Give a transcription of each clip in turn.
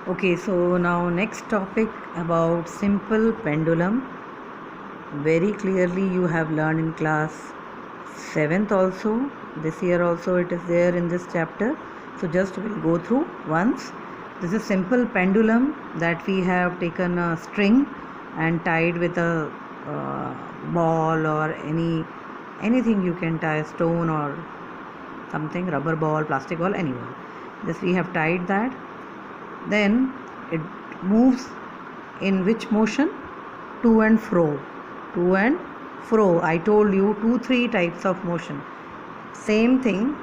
Okay, so now next topic about simple pendulum. Very clearly you have learned in class 7th also. This year also it is there in this chapter. So just we'll go through once. This is simple pendulum that we have taken a string and tied with a ball or anything you can tie, a stone or something, rubber ball, plastic ball, anyone. This we have tied that. Then it moves in which motion? To and fro. To and fro. I told you 2-3 types of motion. Same thing,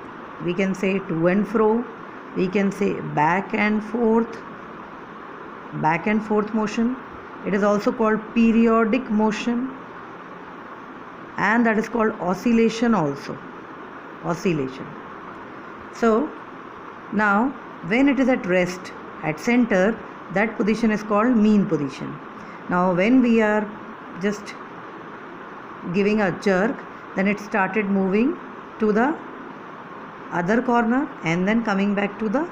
we can say to and fro, we can say back and forth motion. It is also called periodic motion, and that is called oscillation also. Oscillation. So now when it is at rest, at center, that position is called mean position. Now when we are just giving a jerk, then it started moving to the other corner and then coming back to the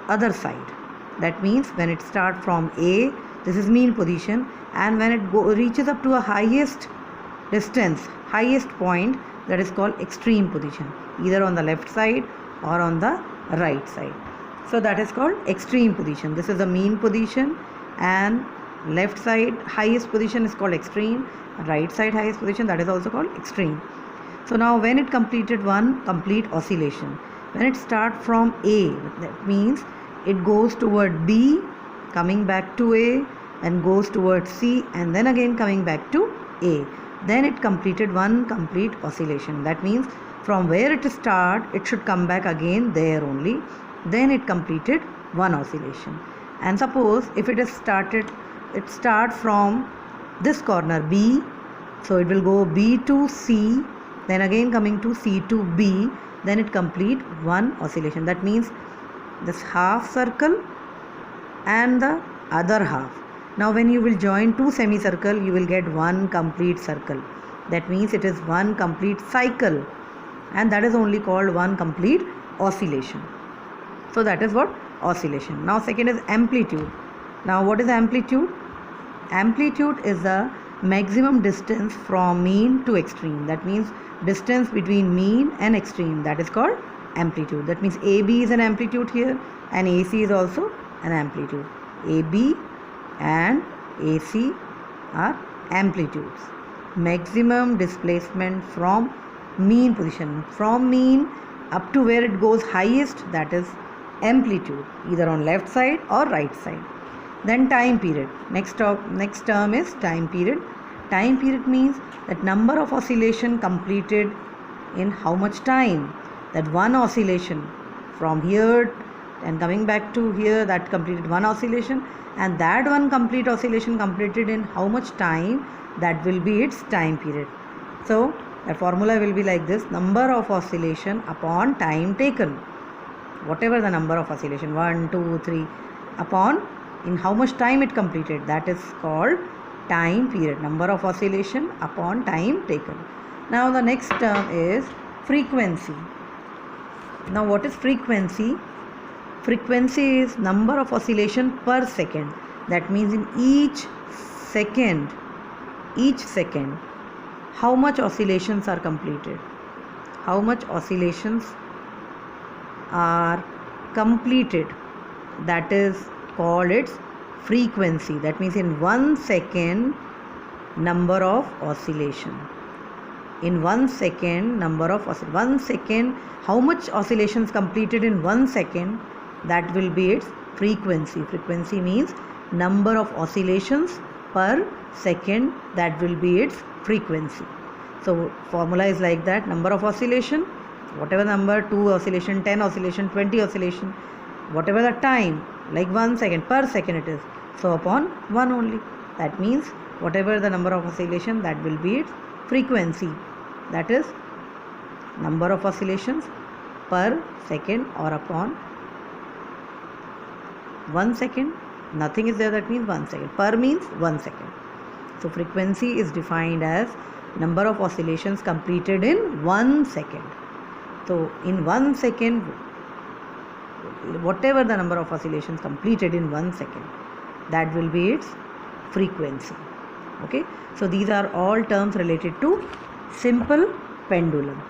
other side. That means when it starts from A, this is mean position, and when it reaches up to a highest distance, highest point, that is called extreme position, either on the left side or on the right side. So that is called extreme position. This is the mean position, and left side highest position is called extreme, right side highest position, that is also called extreme. So now when it completed one complete oscillation, when it starts from A, that means it goes toward B, coming back to A, and goes towards C, and then again coming back to A. Then it completed one complete oscillation. That means from where it start, it should come back again there only. Then it completed one oscillation. And suppose if it start from this corner B, so it will go B to C, then again coming to C to B, then it complete one oscillation. That means this half circle and the other half. Now when you will join two semicircle, you will get one complete circle. That means it is one complete cycle, and that is only called one complete oscillation. So that is what oscillation. Now second is amplitude. Now what is amplitude? Amplitude is the maximum distance from mean to extreme. That means distance between mean and extreme, that is called amplitude. That means AB is an amplitude here, and AC is also an amplitude. AB and AC are amplitudes. Maximum displacement from mean position, from mean up to where it goes highest, that is amplitude, either on left side or right side. Then time period. Next term is time period. Time period means that number of oscillation completed in how much time. That one oscillation from here and coming back to here, that completed one oscillation, and that one complete oscillation completed in how much time, that will be its time period. So the formula will be like this: number of oscillation upon time taken. Whatever the number of oscillation, 1, 2, 3, upon in how much time it completed, that is called time period. Number of oscillation upon time taken. Now the next term is frequency. Now what is frequency? Frequency is number of oscillation per second. That means in each second, how much oscillations are completed. How much oscillations are completed, that is called its frequency. That means in 1 second, number of oscillation. In 1 second, number of 1 second, how much oscillations completed in 1 second, that will be its frequency. Frequency means number of oscillations per second, that will be its frequency. So formula is like that: number of oscillation, whatever number, 2 oscillation, 10 oscillation, 20 oscillation, whatever the time, like 1 second, per second it is, so upon 1 only. That means whatever the number of oscillation, that will be its frequency. That is number of oscillations per second or upon 1 second. Nothing is there, that means 1 second. Per means 1 second. So frequency is defined as number of oscillations completed in 1 second. So in 1 second, whatever the number of oscillations completed in 1 second, that will be its frequency. Okay, so these are all terms related to simple pendulum.